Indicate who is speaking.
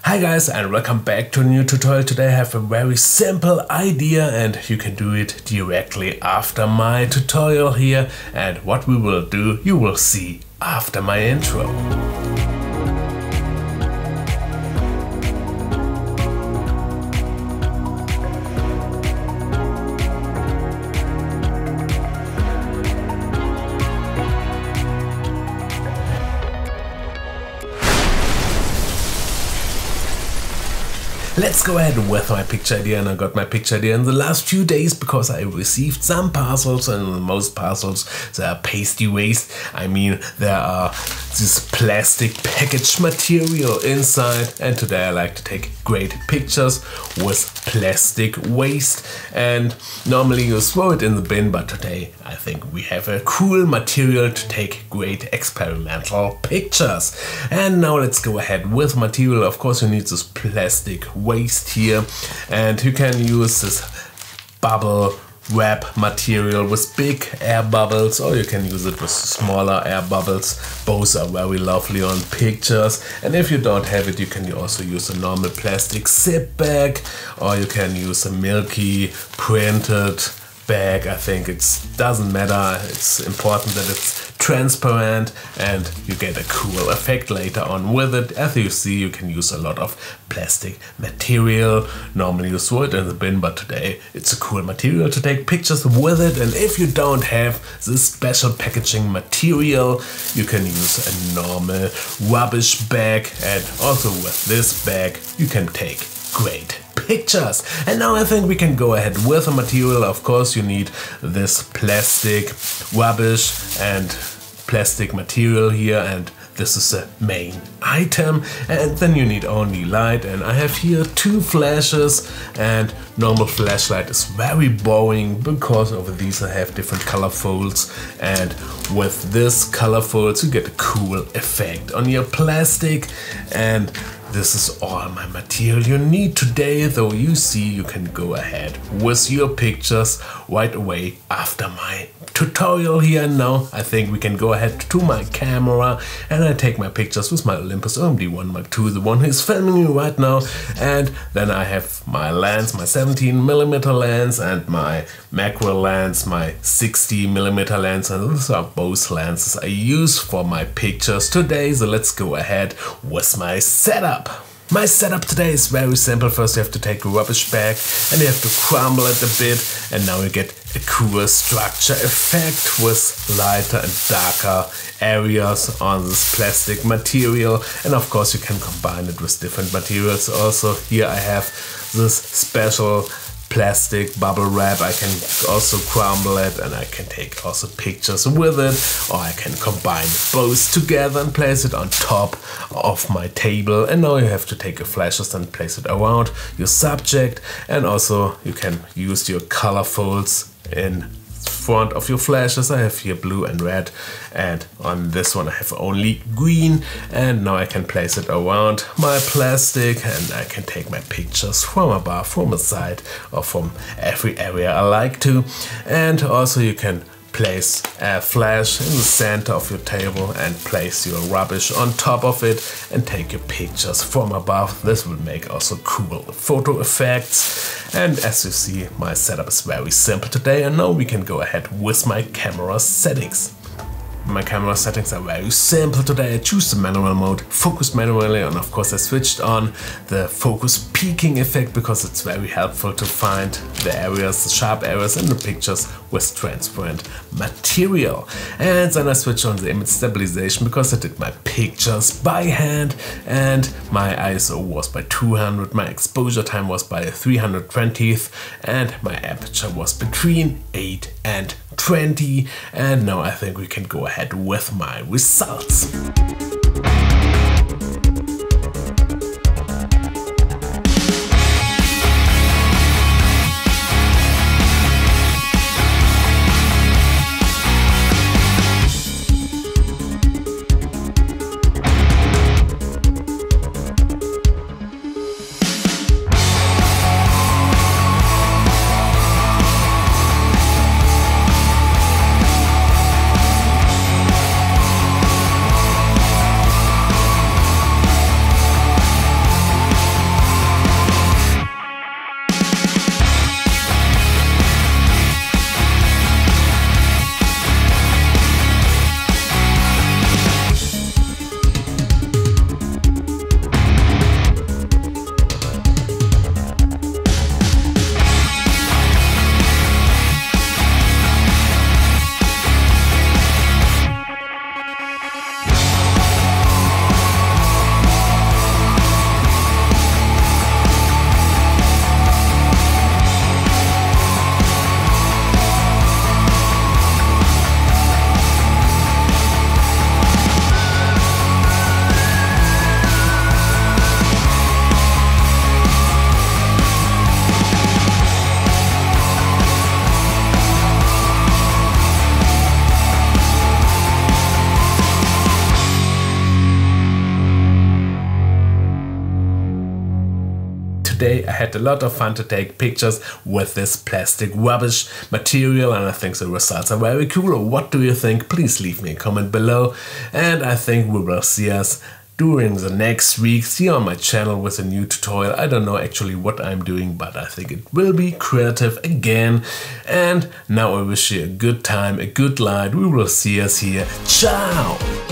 Speaker 1: Hi guys, and welcome back to a new tutorial. Today I have a very simple idea and you can do it directly after my tutorial here, and what we will do you will see after my intro. Let's go ahead with my picture idea, and I got my picture idea in the last few days because I received some parcels, and most parcels they are pasty waste. I mean, there are this plastic package material inside, and today I like to take great pictures with plastic waste, and normally you throw it in the bin, but today I think we have a cool material to take great experimental pictures. And now let's go ahead with material. Of course you need this plastic waste here, and you can use this bubble wrap material with big air bubbles, or you can use it with smaller air bubbles. Both are very lovely on pictures, and if you don't have it you can also use a normal plastic zip bag, or you can use a milky printed bag. I think it doesn't matter, it's important that it's transparent and you get a cool effect later on with it. As you see, you can use a lot of plastic material. Normally you throw it in the bin, but today it's a cool material to take pictures with it. And if you don't have this special packaging material, you can use a normal rubbish bag, and also with this bag you can take great pictures. And now I think we can go ahead with the material. Of course you need this plastic rubbish and plastic material here, and this is the main item. And then you need only light, and I have here two flashes, and normal flashlight is very boring because over these I have different color folds, and with this color folds you get a cool effect on your plastic. And this is all my material you need today, though you see you can go ahead with your pictures right away after my tutorial here. Now I think we can go ahead to my camera, and I take my pictures with my Olympus OMD1 Mark II, the one who is filming me right now. And then I have my lens, my 17mm lens, and my macro lens, my 60mm lens, and those are both lenses I use for my pictures today. So let's go ahead with my setup. My setup today is very simple. First you have to take a rubbish bag and you have to crumble it a bit, and now you get a cool structure effect with lighter and darker areas on this plastic material. And of course you can combine it with different materials also. Here I have this special plastic bubble wrap. I can also crumble it, and I can take also pictures with it, or I can combine both together and place it on top of my table. And now you have to take your flashes and place it around your subject, and also you can use your color folds in front of your flashes. I have here blue and red, and on this one I have only green. And now I can place it around my plastic, and I can take my pictures from above, from the side, or from every area I like to. And also you can place a flash in the center of your table and place your rubbish on top of it and take your pictures from above. This will make also cool photo effects. And as you see, my setup is very simple today, and now we can go ahead with my camera settings. My camera settings are very simple today. I choose the manual mode, focus manually, and of course I switched on the focus peaking effect because it's very helpful to find the areas, the sharp areas in the pictures with transparent material. And then I switched on the image stabilization because I did my pictures by hand, and my ISO was by 200, my exposure time was by 320th, and my aperture was between 8 and 20. And now I think we can go ahead with my results. today. I had a lot of fun to take pictures with this plastic rubbish material, and I think the results are very cool. What do you think? Please leave me a comment below, and I think we will see us during the next weeks here on my channel with a new tutorial. I don't know actually what I'm doing, but I think it will be creative again. And now I wish you a good time, a good light. We will see us here. Ciao!